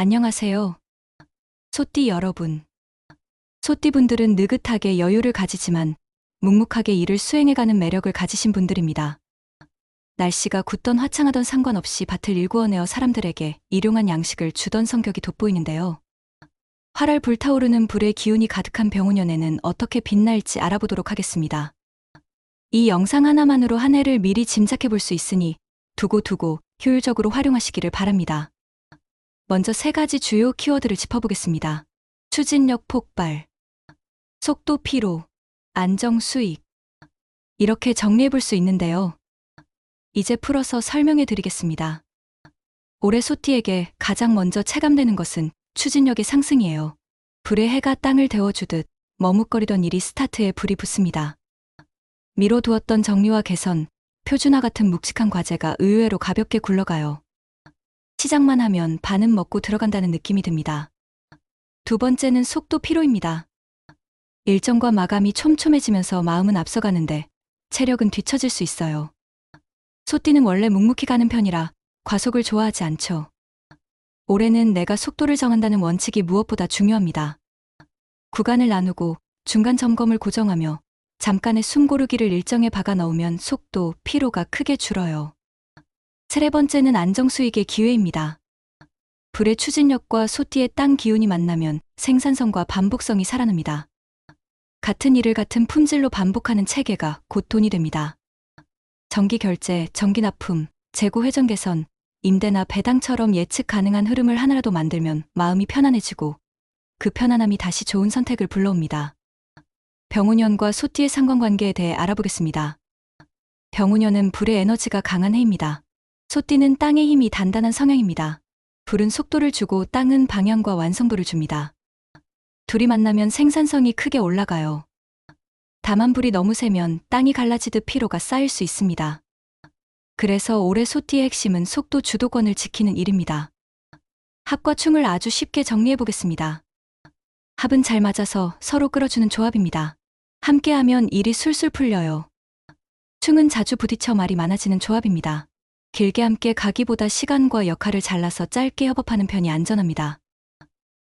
안녕하세요. 소띠 여러분. 소띠분들은 느긋하게 여유를 가지지만 묵묵하게 일을 수행해가는 매력을 가지신 분들입니다. 날씨가 굳던 화창하던 상관없이 밭을 일구어내어 사람들에게 일용한 양식을 주던 성격이 돋보이는데요. 활활 불타오르는 불의 기운이 가득한 병우년에는 어떻게 빛날지 알아보도록 하겠습니다. 이 영상 하나만으로 한 해를 미리 짐작해 볼 수 있으니 두고두고 효율적으로 활용하시기를 바랍니다. 먼저 세 가지 주요 키워드를 짚어보겠습니다. 추진력 폭발, 속도 피로, 안정 수익. 이렇게 정리해 볼 수 있는데요. 이제 풀어서 설명해 드리겠습니다. 올해 소띠에게 가장 먼저 체감되는 것은 추진력의 상승이에요. 불의 해가 땅을 데워주듯 머뭇거리던 일이 스타트에 불이 붙습니다. 미뤄두었던 정리와 개선, 표준화 같은 묵직한 과제가 의외로 가볍게 굴러가요. 시작만 하면 반은 먹고 들어간다는 느낌이 듭니다. 두 번째는 속도 피로입니다. 일정과 마감이 촘촘해지면서 마음은 앞서가는데 체력은 뒤처질 수 있어요. 소띠는 원래 묵묵히 가는 편이라 과속을 좋아하지 않죠. 올해는 내가 속도를 정한다는 원칙이 무엇보다 중요합니다. 구간을 나누고 중간 점검을 고정하며 잠깐의 숨 고르기를 일정에 박아 넣으면 속도, 피로가 크게 줄어요. 세 번째는 안정 수익의 기회입니다. 불의 추진력과 소띠의 땅 기운이 만나면 생산성과 반복성이 살아납니다. 같은 일을 같은 품질로 반복하는 체계가 곧 돈이 됩니다. 정기 결제, 정기 납품, 재고 회전 개선, 임대나 배당처럼 예측 가능한 흐름을 하나라도 만들면 마음이 편안해지고 그 편안함이 다시 좋은 선택을 불러옵니다. 병우년과 소띠의 상관관계에 대해 알아보겠습니다. 병우년은 불의 에너지가 강한 해입니다. 소띠는 땅의 힘이 단단한 성향입니다. 불은 속도를 주고 땅은 방향과 완성도를 줍니다. 둘이 만나면 생산성이 크게 올라가요. 다만 불이 너무 세면 땅이 갈라지듯 피로가 쌓일 수 있습니다. 그래서 올해 소띠의 핵심은 속도 주도권을 지키는 일입니다. 합과 충을 아주 쉽게 정리해 보겠습니다. 합은 잘 맞아서 서로 끌어주는 조합입니다. 함께하면 일이 술술 풀려요. 충은 자주 부딪혀 말이 많아지는 조합입니다. 길게 함께 가기보다 시간과 역할을 잘라서 짧게 협업하는 편이 안전합니다.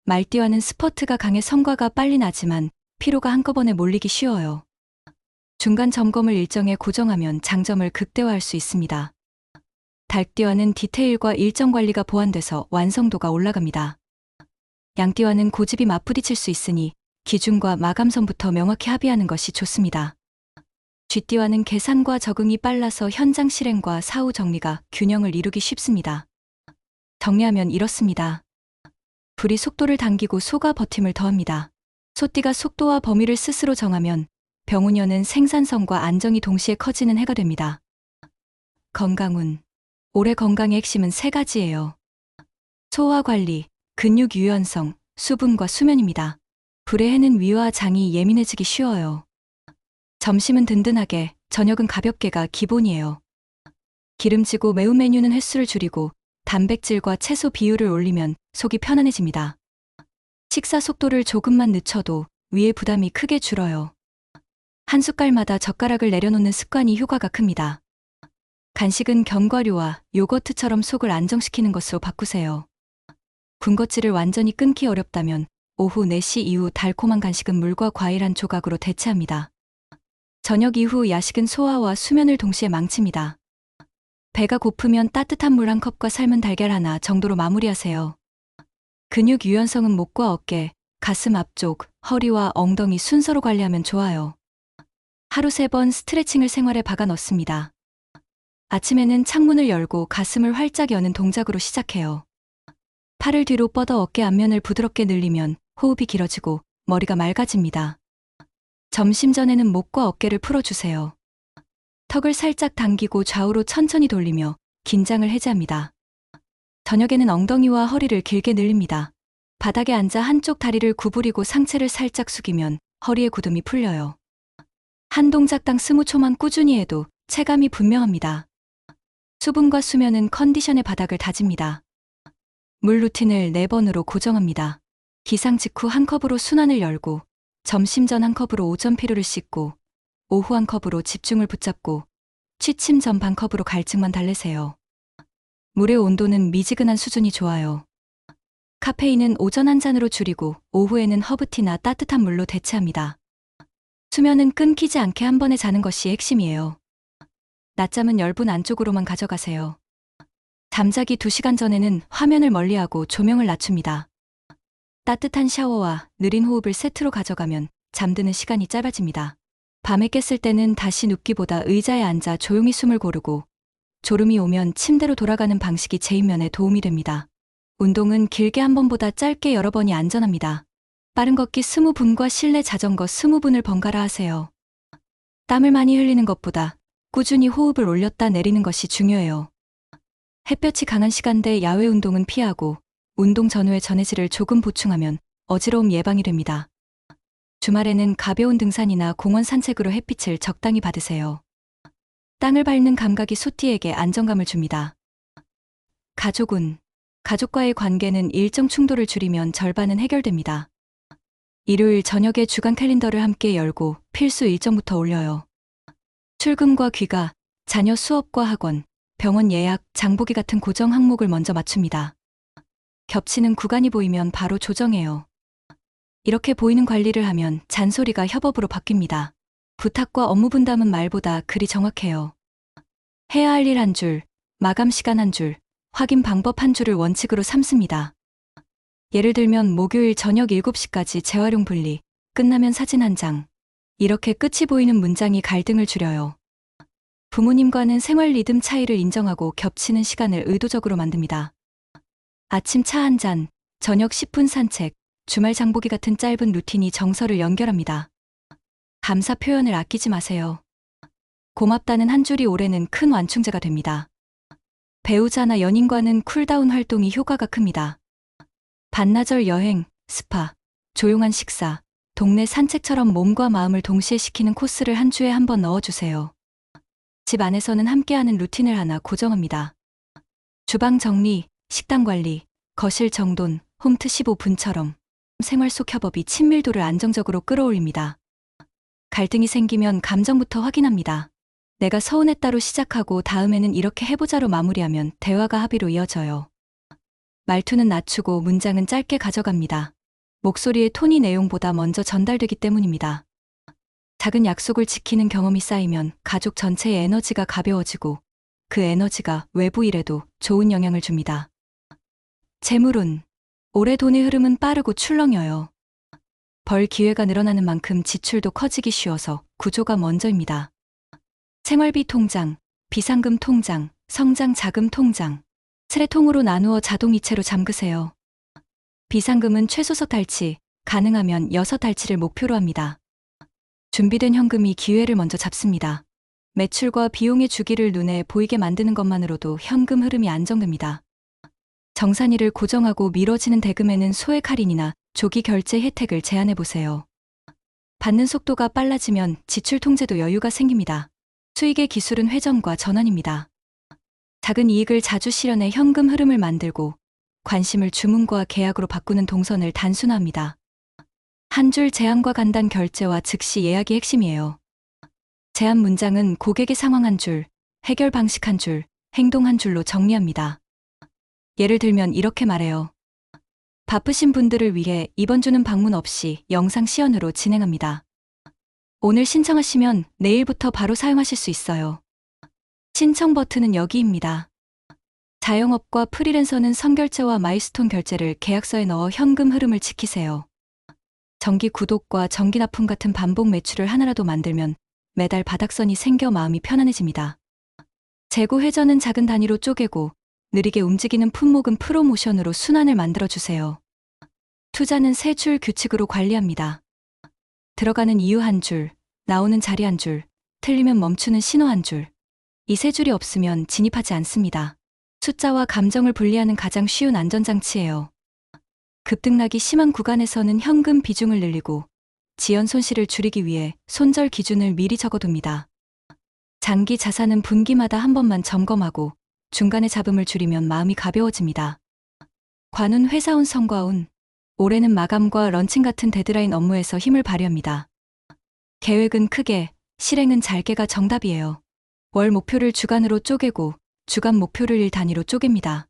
말띠와는 스퍼트가 강해 성과가 빨리 나지만 피로가 한꺼번에 몰리기 쉬워요. 중간 점검을 일정에 고정하면 장점을 극대화할 수 있습니다. 달띠와는 디테일과 일정 관리가 보완돼서 완성도가 올라갑니다. 양띠와는 고집이 맞부딪힐 수 있으니 기준과 마감선부터 명확히 합의하는 것이 좋습니다. 쥐띠와는 계산과 적응이 빨라서 현장 실행과 사후 정리가 균형을 이루기 쉽습니다. 정리하면 이렇습니다. 불이 속도를 당기고 소가 버팀을 더합니다. 소띠가 속도와 범위를 스스로 정하면 병우년은 생산성과 안정이 동시에 커지는 해가 됩니다. 건강운. 올해 건강의 핵심은 세 가지예요. 소화 관리, 근육 유연성, 수분과 수면입니다. 불의 해는 위와 장이 예민해지기 쉬워요. 점심은 든든하게, 저녁은 가볍게가 기본이에요. 기름지고 매운 메뉴는 횟수를 줄이고 단백질과 채소 비율을 올리면 속이 편안해집니다. 식사 속도를 조금만 늦춰도 위의 부담이 크게 줄어요. 한 숟갈마다 젓가락을 내려놓는 습관이 효과가 큽니다. 간식은 견과류와 요거트처럼 속을 안정시키는 것으로 바꾸세요. 군것질을 완전히 끊기 어렵다면 오후 4시 이후 달콤한 간식은 물과 과일 한 조각으로 대체합니다. 저녁 이후 야식은 소화와 수면을 동시에 망칩니다. 배가 고프면 따뜻한 물 한 컵과 삶은 달걀 하나 정도로 마무리하세요. 근육 유연성은 목과 어깨, 가슴 앞쪽, 허리와 엉덩이 순서로 관리하면 좋아요. 하루 3번 스트레칭을 생활에 박아 넣습니다. 아침에는 창문을 열고 가슴을 활짝 여는 동작으로 시작해요. 팔을 뒤로 뻗어 어깨 앞면을 부드럽게 늘리면 호흡이 길어지고 머리가 맑아집니다. 점심 전에는 목과 어깨를 풀어주세요. 턱을 살짝 당기고 좌우로 천천히 돌리며 긴장을 해제합니다. 저녁에는 엉덩이와 허리를 길게 늘립니다. 바닥에 앉아 한쪽 다리를 구부리고 상체를 살짝 숙이면 허리의 굳음이 풀려요. 한 동작당 20초만 꾸준히 해도 체감이 분명합니다. 수분과 수면은 컨디션의 바닥을 다집니다. 물 루틴을 4번으로 고정합니다. 기상 직후 한 컵으로 순환을 열고 점심 전 한 컵으로 오전 피로를 씻고 오후 한 컵으로 집중을 붙잡고 취침 전 반 컵으로 갈증만 달래세요. 물의 온도는 미지근한 수준이 좋아요. 카페인은 오전 한 잔으로 줄이고 오후에는 허브티나 따뜻한 물로 대체합니다. 수면은 끊기지 않게 한 번에 자는 것이 핵심이에요. 낮잠은 10분 안쪽으로만 가져가세요. 잠자기 2시간 전에는 화면을 멀리하고 조명을 낮춥니다. 따뜻한 샤워와 느린 호흡을 세트로 가져가면 잠드는 시간이 짧아집니다. 밤에 깼을 때는 다시 눕기보다 의자에 앉아 조용히 숨을 고르고 졸음이 오면 침대로 돌아가는 방식이 재입면에 도움이 됩니다. 운동은 길게 한 번보다 짧게 여러 번이 안전합니다. 빠른 걷기 20분과 실내 자전거 20분을 번갈아 하세요. 땀을 많이 흘리는 것보다 꾸준히 호흡을 올렸다 내리는 것이 중요해요. 햇볕이 강한 시간대 야외 운동은 피하고 운동 전후에 전해질을 조금 보충하면 어지러움 예방이 됩니다. 주말에는 가벼운 등산이나 공원 산책으로 햇빛을 적당히 받으세요. 땅을 밟는 감각이 소띠에게 안정감을 줍니다. 가족과의 관계는 일정 충돌을 줄이면 절반은 해결됩니다. 일요일 저녁에 주간 캘린더를 함께 열고 필수 일정부터 올려요. 출근과 귀가, 자녀 수업과 학원, 병원 예약, 장보기 같은 고정 항목을 먼저 맞춥니다. 겹치는 구간이 보이면 바로 조정해요. 이렇게 보이는 관리를 하면 잔소리가 협업으로 바뀝니다. 부탁과 업무 분담은 말보다 글이 정확해요. 해야 할 일 한 줄, 마감 시간 한 줄, 확인 방법 한 줄을 원칙으로 삼습니다. 예를 들면 목요일 저녁 7시까지 재활용 분리, 끝나면 사진 한 장. 이렇게 끝이 보이는 문장이 갈등을 줄여요. 부모님과는 생활 리듬 차이를 인정하고 겹치는 시간을 의도적으로 만듭니다. 아침 차 한 잔, 저녁 10분 산책, 주말 장보기 같은 짧은 루틴이 정서를 연결합니다. 감사 표현을 아끼지 마세요. 고맙다는 한 줄이 올해는 큰 완충제가 됩니다. 배우자나 연인과는 쿨다운 활동이 효과가 큽니다. 반나절 여행, 스파, 조용한 식사, 동네 산책처럼 몸과 마음을 동시에 시키는 코스를 한 주에 한 번 넣어주세요. 집 안에서는 함께하는 루틴을 하나 고정합니다. 주방 정리, 식단 관리, 거실 정돈, 홈트 15분처럼 생활 속 협업이 친밀도를 안정적으로 끌어올립니다. 갈등이 생기면 감정부터 확인합니다. 내가 서운했다로 시작하고 다음에는 이렇게 해보자로 마무리하면 대화가 합의로 이어져요. 말투는 낮추고 문장은 짧게 가져갑니다. 목소리의 톤이 내용보다 먼저 전달되기 때문입니다. 작은 약속을 지키는 경험이 쌓이면 가족 전체의 에너지가 가벼워지고 그 에너지가 외부 일에도 좋은 영향을 줍니다. 재물운. 올해 돈의 흐름은 빠르고 출렁여요. 벌 기회가 늘어나는 만큼 지출도 커지기 쉬워서 구조가 먼저입니다. 생활비 통장, 비상금 통장, 성장 자금 통장. 3통으로 나누어 자동이체로 잠그세요. 비상금은 최소석 달치, 가능하면 6달치를 목표로 합니다. 준비된 현금이 기회를 먼저 잡습니다. 매출과 비용의 주기를 눈에 보이게 만드는 것만으로도 현금 흐름이 안정됩니다. 정산일을 고정하고 미뤄지는 대금에는 소액 할인이나 조기 결제 혜택을 제안해보세요. 받는 속도가 빨라지면 지출 통제도 여유가 생깁니다. 수익의 기술은 회전과 전환입니다. 작은 이익을 자주 실현해 현금 흐름을 만들고 관심을 주문과 계약으로 바꾸는 동선을 단순화합니다. 한 줄 제안과 간단 결제와 즉시 예약이 핵심이에요. 제안 문장은 고객의 상황 한 줄, 해결 방식 한 줄, 행동 한 줄로 정리합니다. 예를 들면 이렇게 말해요. 바쁘신 분들을 위해 이번 주는 방문 없이 영상 시연으로 진행합니다. 오늘 신청하시면 내일부터 바로 사용하실 수 있어요. 신청 버튼은 여기입니다. 자영업과 프리랜서는 선결제와 마일스톤 결제를 계약서에 넣어 현금 흐름을 지키세요. 정기 구독과 정기 납품 같은 반복 매출을 하나라도 만들면 매달 바닥선이 생겨 마음이 편안해집니다. 재고 회전은 작은 단위로 쪼개고 느리게 움직이는 품목은 프로모션으로 순환을 만들어주세요. 투자는 3줄 규칙으로 관리합니다. 들어가는 이유 한 줄, 나오는 자리 한 줄, 틀리면 멈추는 신호 한 줄. 이 3줄이 없으면 진입하지 않습니다. 숫자와 감정을 분리하는 가장 쉬운 안전장치예요. 급등락이 심한 구간에서는 현금 비중을 늘리고 지연 손실을 줄이기 위해 손절 기준을 미리 적어둡니다. 장기 자산은 분기마다 한 번만 점검하고 중간에 잡음을 줄이면 마음이 가벼워집니다. 관운 회사운 성과운. 올해는 마감과 런칭 같은 데드라인 업무에서 힘을 발휘합니다. 계획은 크게, 실행은 잘게가 정답이에요. 월 목표를 주간으로 쪼개고 주간 목표를 일 단위로 쪼갭니다.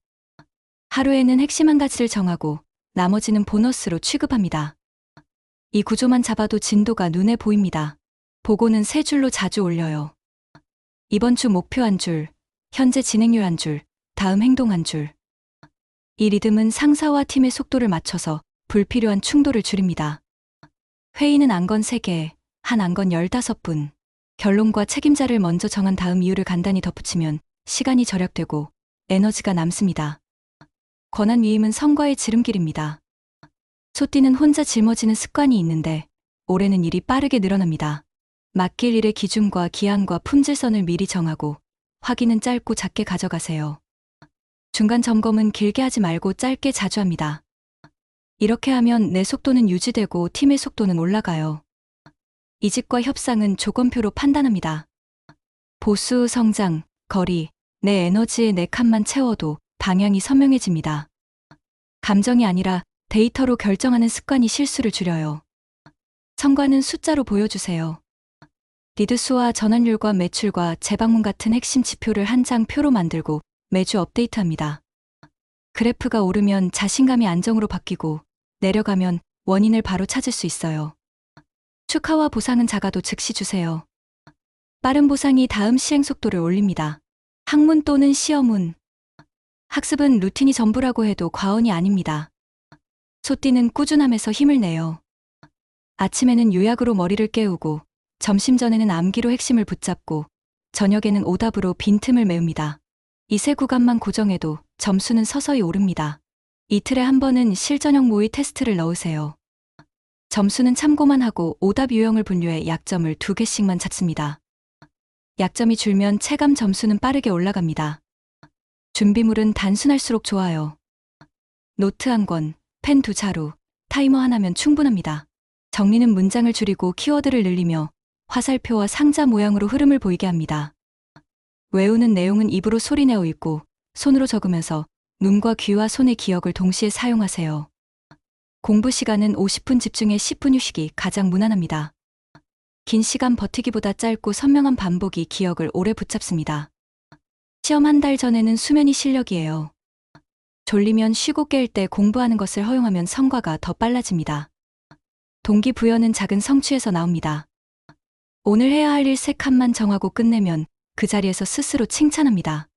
하루에는 핵심 한 가지를 정하고 나머지는 보너스로 취급합니다. 이 구조만 잡아도 진도가 눈에 보입니다. 보고는 세 줄로 자주 올려요. 이번 주 목표 한 줄, 현재 진행률 한 줄, 다음 행동 한 줄. 이 리듬은 상사와 팀의 속도를 맞춰서 불필요한 충돌을 줄입니다. 회의는 안건 3개, 한 안건 15분. 결론과 책임자를 먼저 정한 다음 이유를 간단히 덧붙이면 시간이 절약되고 에너지가 남습니다. 권한 위임은 성과의 지름길입니다. 소띠는 혼자 짊어지는 습관이 있는데 올해는 일이 빠르게 늘어납니다. 맡길 일의 기준과 기한과 품질선을 미리 정하고 확인은 짧고 작게 가져가세요. 중간 점검은 길게 하지 말고 짧게 자주 합니다. 이렇게 하면 내 속도는 유지되고 팀의 속도는 올라가요. 이직과 협상은 조건표로 판단합니다. 보수, 성장, 거리, 내 에너지의 4칸만 채워도 방향이 선명해집니다. 감정이 아니라 데이터로 결정하는 습관이 실수를 줄여요. 성과는 숫자로 보여주세요. 리드수와 전환율과 매출과 재방문 같은 핵심 지표를 한 장 표로 만들고 매주 업데이트합니다. 그래프가 오르면 자신감이 안정으로 바뀌고 내려가면 원인을 바로 찾을 수 있어요. 축하와 보상은 작아도 즉시 주세요. 빠른 보상이 다음 시행 속도를 올립니다. 학문 또는 시험은 학습은 루틴이 전부라고 해도 과언이 아닙니다. 소띠는 꾸준함에서 힘을 내요. 아침에는 요약으로 머리를 깨우고 점심 전에는 암기로 핵심을 붙잡고 저녁에는 오답으로 빈틈을 메웁니다. 이 세 구간만 고정해도 점수는 서서히 오릅니다. 이틀에 한 번은 실전형 모의 테스트를 넣으세요. 점수는 참고만 하고 오답 유형을 분류해 약점을 2개씩만 찾습니다. 약점이 줄면 체감 점수는 빠르게 올라갑니다. 준비물은 단순할수록 좋아요. 노트 한 권, 펜 2자루, 타이머 하나면 충분합니다. 정리는 문장을 줄이고 키워드를 늘리며 화살표와 상자 모양으로 흐름을 보이게 합니다. 외우는 내용은 입으로 소리내어 읽고 손으로 적으면서 눈과 귀와 손의 기억을 동시에 사용하세요. 공부 시간은 50분 집중에 10분 휴식이 가장 무난합니다. 긴 시간 버티기보다 짧고 선명한 반복이 기억을 오래 붙잡습니다. 시험 한 달 전에는 수면이 실력이에요. 졸리면 쉬고 깰 때 공부하는 것을 허용하면 성과가 더 빨라집니다. 동기부여는 작은 성취에서 나옵니다. 오늘 해야 할 일 3칸만 정하고 끝내면 그 자리에서 스스로 칭찬합니다.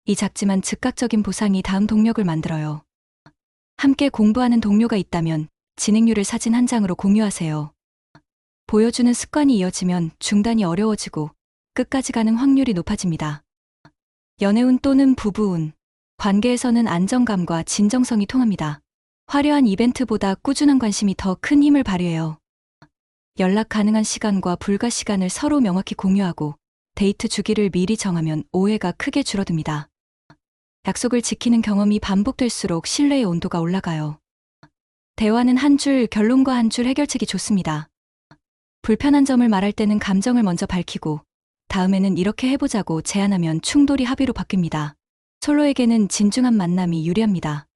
이 작지만 즉각적인 보상이 다음 동력을 만들어요. 함께 공부하는 동료가 있다면 진행률을 사진 한 장으로 공유하세요. 보여주는 습관이 이어지면 중단이 어려워지고 끝까지 가는 확률이 높아집니다. 연애운 또는 부부운, 관계에서는 안정감과 진정성이 통합니다. 화려한 이벤트보다 꾸준한 관심이 더 큰 힘을 발휘해요. 연락 가능한 시간과 불가 시간을 서로 명확히 공유하고 데이트 주기를 미리 정하면 오해가 크게 줄어듭니다. 약속을 지키는 경험이 반복될수록 신뢰의 온도가 올라가요. 대화는 한 줄, 결론과 한 줄 해결책이 좋습니다. 불편한 점을 말할 때는 감정을 먼저 밝히고 다음에는 이렇게 해보자고 제안하면 충돌이 합의로 바뀝니다. 솔로에게는 진중한 만남이 유리합니다.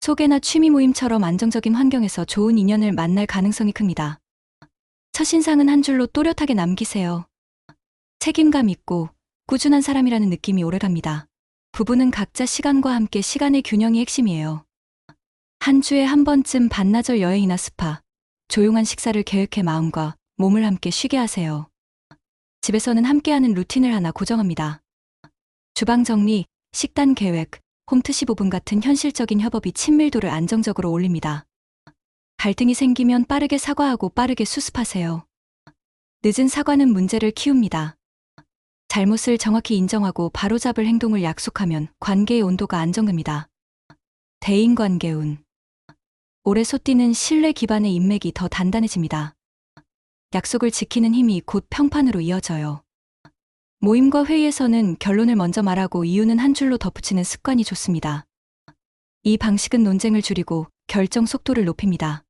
소개나 취미 모임처럼 안정적인 환경에서 좋은 인연을 만날 가능성이 큽니다. 첫인상은 한 줄로 또렷하게 남기세요. 책임감 있고 꾸준한 사람이라는 느낌이 오래갑니다. 부부는 각자 시간과 함께 시간의 균형이 핵심이에요. 한 주에 한 번쯤 반나절 여행이나 스파, 조용한 식사를 계획해 마음과 몸을 함께 쉬게 하세요. 집에서는 함께하는 루틴을 하나 고정합니다. 주방 정리, 식단 계획, 홈트 15분 같은 현실적인 협업이 친밀도를 안정적으로 올립니다. 갈등이 생기면 빠르게 사과하고 빠르게 수습하세요. 늦은 사과는 문제를 키웁니다. 잘못을 정확히 인정하고 바로잡을 행동을 약속하면 관계의 온도가 안정됩니다. 대인관계운. 올해 소띠는 신뢰 기반의 인맥이 더 단단해집니다. 약속을 지키는 힘이 곧 평판으로 이어져요. 모임과 회의에서는 결론을 먼저 말하고 이유는 한 줄로 덧붙이는 습관이 좋습니다. 이 방식은 논쟁을 줄이고 결정 속도를 높입니다.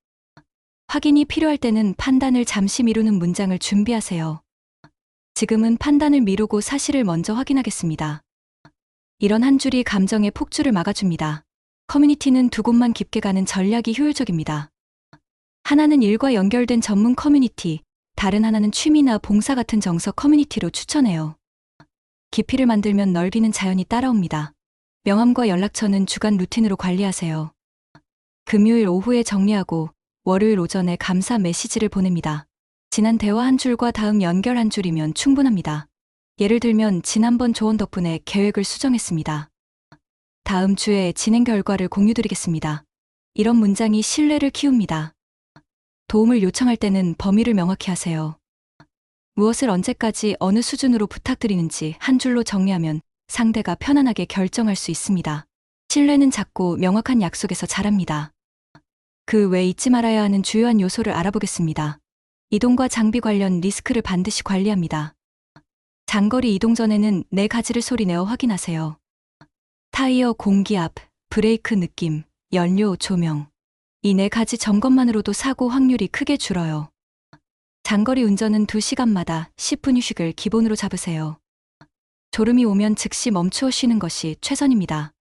확인이 필요할 때는 판단을 잠시 미루는 문장을 준비하세요. 지금은 판단을 미루고 사실을 먼저 확인하겠습니다. 이런 한 줄이 감정의 폭주를 막아줍니다. 커뮤니티는 2곳만 깊게 가는 전략이 효율적입니다. 하나는 일과 연결된 전문 커뮤니티, 다른 하나는 취미나 봉사 같은 정서 커뮤니티로 추천해요. 깊이를 만들면 넓이는 자연히 따라옵니다. 명함과 연락처는 주간 루틴으로 관리하세요. 금요일 오후에 정리하고 월요일 오전에 감사 메시지를 보냅니다. 지난 대화 한 줄과 다음 연결 한 줄이면 충분합니다. 예를 들면 지난번 조언 덕분에 계획을 수정했습니다. 다음 주에 진행 결과를 공유드리겠습니다. 이런 문장이 신뢰를 키웁니다. 도움을 요청할 때는 범위를 명확히 하세요. 무엇을 언제까지 어느 수준으로 부탁드리는지 한 줄로 정리하면 상대가 편안하게 결정할 수 있습니다. 신뢰는 작고 명확한 약속에서 자랍니다. 그 외 잊지 말아야 하는 주요한 요소를 알아보겠습니다. 이동과 장비 관련 리스크를 반드시 관리합니다. 장거리 이동 전에는 네 가지를 소리내어 확인하세요. 타이어 공기압, 브레이크 느낌, 연료, 조명. 이 네 가지 점검만으로도 사고 확률이 크게 줄어요. 장거리 운전은 2시간마다 10분 휴식을 기본으로 잡으세요. 졸음이 오면 즉시 멈추어 쉬는 것이 최선입니다.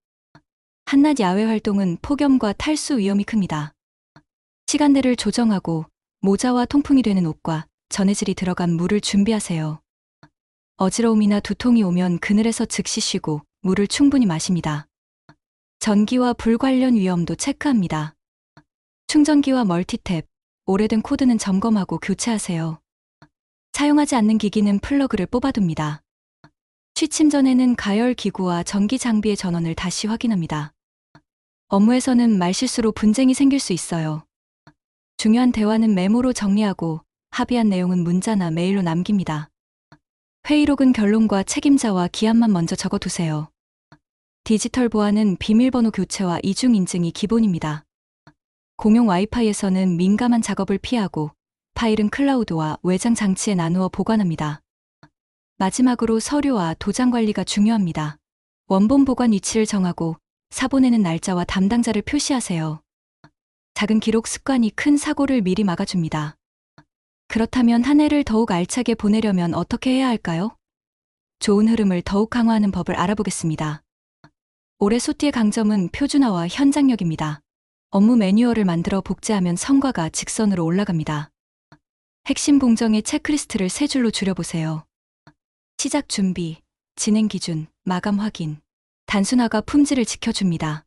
한낮 야외 활동은 폭염과 탈수 위험이 큽니다. 시간대를 조정하고 모자와 통풍이 되는 옷과 전해질이 들어간 물을 준비하세요. 어지러움이나 두통이 오면 그늘에서 즉시 쉬고 물을 충분히 마십니다. 전기와 불 관련 위험도 체크합니다. 충전기와 멀티탭, 오래된 코드는 점검하고 교체하세요. 사용하지 않는 기기는 플러그를 뽑아둡니다. 취침 전에는 가열 기구와 전기 장비의 전원을 다시 확인합니다. 업무에서는 말실수로 분쟁이 생길 수 있어요. 중요한 대화는 메모로 정리하고 합의한 내용은 문자나 메일로 남깁니다. 회의록은 결론과 책임자와 기한만 먼저 적어두세요. 디지털 보안은 비밀번호 교체와 이중 인증이 기본입니다. 공용 와이파이에서는 민감한 작업을 피하고 파일은 클라우드와 외장 장치에 나누어 보관합니다. 마지막으로 서류와 도장 관리가 중요합니다. 원본 보관 위치를 정하고 사보내는 날짜와 담당자를 표시하세요. 작은 기록 습관이 큰 사고를 미리 막아줍니다. 그렇다면 한 해를 더욱 알차게 보내려면 어떻게 해야 할까요? 좋은 흐름을 더욱 강화하는 법을 알아보겠습니다. 올해 소띠의 강점은 표준화와 현장력입니다. 업무 매뉴얼을 만들어 복제하면 성과가 직선으로 올라갑니다. 핵심 공정의 체크리스트를 세 줄로 줄여보세요. 시작 준비, 진행 기준, 마감 확인. 단순화가 품질을 지켜줍니다.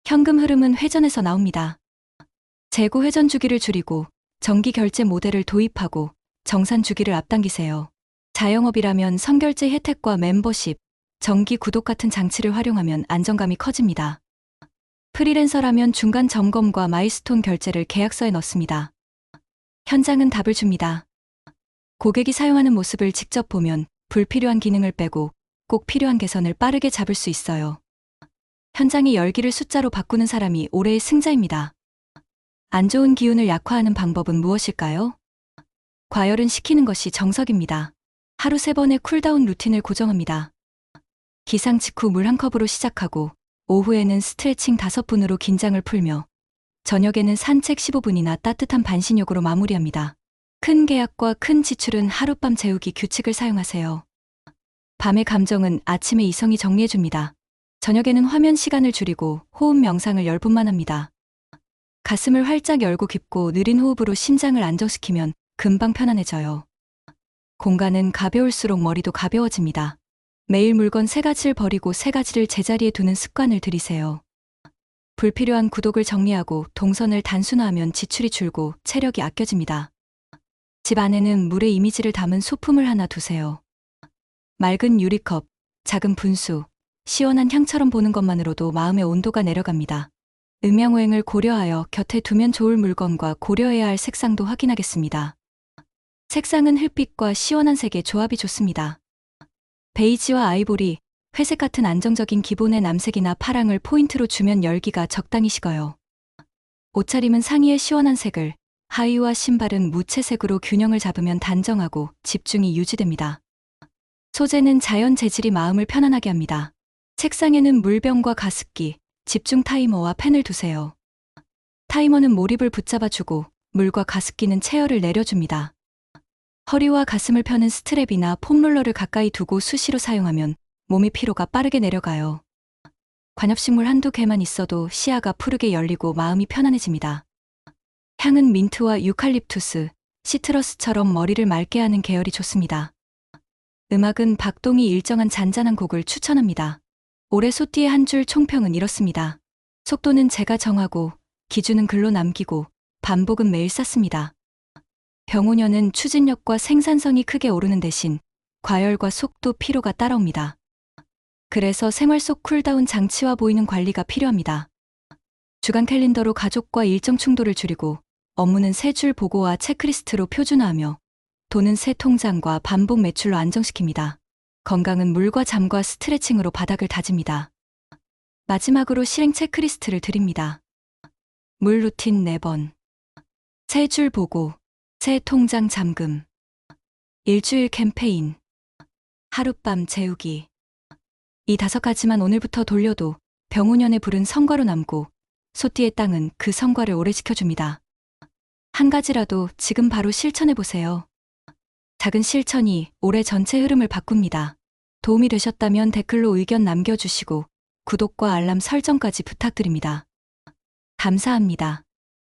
현금 흐름은 회전에서 나옵니다. 재고 회전 주기를 줄이고 정기 결제 모델을 도입하고 정산 주기를 앞당기세요. 자영업이라면 선결제 혜택과 멤버십, 정기 구독 같은 장치를 활용하면 안정감이 커집니다. 프리랜서라면 중간 점검과 마일스톤 결제를 계약서에 넣습니다. 현장은 답을 줍니다. 고객이 사용하는 모습을 직접 보면 불필요한 기능을 빼고 꼭 필요한 개선을 빠르게 잡을 수 있어요. 현장의 열기를 숫자로 바꾸는 사람이 올해의 승자입니다. 안 좋은 기운을 약화하는 방법은 무엇일까요? 과열은 시키는 것이 정석입니다. 하루 3번의 쿨다운 루틴을 고정합니다. 기상 직후 물 한 컵으로 시작하고 오후에는 스트레칭 5분으로 긴장을 풀며 저녁에는 산책 15분이나 따뜻한 반신욕으로 마무리합니다. 큰 계약과 큰 지출은 하룻밤 재우기 규칙을 사용하세요. 밤의 감정은 아침에 이성이 정리해줍니다. 저녁에는 화면 시간을 줄이고 호흡 명상을 10분만 합니다. 가슴을 활짝 열고 깊고 느린 호흡으로 심장을 안정시키면 금방 편안해져요. 공간은 가벼울수록 머리도 가벼워집니다. 매일 물건 3가지를 버리고 3가지를 제자리에 두는 습관을 들이세요. 불필요한 구독을 정리하고 동선을 단순화하면 지출이 줄고 체력이 아껴집니다. 집 안에는 물의 이미지를 담은 소품을 하나 두세요. 맑은 유리컵, 작은 분수, 시원한 향처럼 보는 것만으로도 마음의 온도가 내려갑니다. 음양오행을 고려하여 곁에 두면 좋을 물건과 고려해야 할 색상도 확인하겠습니다. 색상은 흙빛과 시원한 색의 조합이 좋습니다. 베이지와 아이보리, 회색 같은 안정적인 기본의 남색이나 파랑을 포인트로 주면 열기가 적당히 식어요. 옷차림은 상의의 시원한 색을, 하의와 신발은 무채색으로 균형을 잡으면 단정하고 집중이 유지됩니다. 소재는 자연 재질이 마음을 편안하게 합니다. 책상에는 물병과 가습기, 집중 타이머와 펜을 두세요. 타이머는 몰입을 붙잡아주고 물과 가습기는 체열을 내려줍니다. 허리와 가슴을 펴는 스트랩이나 폼롤러를 가까이 두고 수시로 사용하면 몸의 피로가 빠르게 내려가요. 관엽식물 한두 개만 있어도 시야가 푸르게 열리고 마음이 편안해집니다. 향은 민트와 유칼립투스, 시트러스처럼 머리를 맑게 하는 계열이 좋습니다. 음악은 박동이 일정한 잔잔한 곡을 추천합니다. 올해 소띠의 한 줄 총평은 이렇습니다. 속도는 제가 정하고 기준은 글로 남기고 반복은 매일 쌓습니다. 병원연은 추진력과 생산성이 크게 오르는 대신 과열과 속도, 피로가 따라옵니다. 그래서 생활 속 쿨다운 장치와 보이는 관리가 필요합니다. 주간 캘린더로 가족과 일정 충돌을 줄이고 업무는 세 줄 보고와 체크리스트로 표준화하며 돈은 새 통장과 반복 매출로 안정시킵니다. 건강은 물과 잠과 스트레칭으로 바닥을 다집니다. 마지막으로 실행 체크리스트를 드립니다. 물 루틴 4번, 세 줄 보고, 새 통장 잠금, 일주일 캠페인, 하룻밤 재우기. 이 5가지만 오늘부터 돌려도 병훈연의 불은 성과로 남고 소띠의 땅은 그 성과를 오래 지켜줍니다. 한 가지라도 지금 바로 실천해보세요. 작은 실천이 올해 전체 흐름을 바꿉니다. 도움이 되셨다면 댓글로 의견 남겨주시고 구독과 알람 설정까지 부탁드립니다. 감사합니다.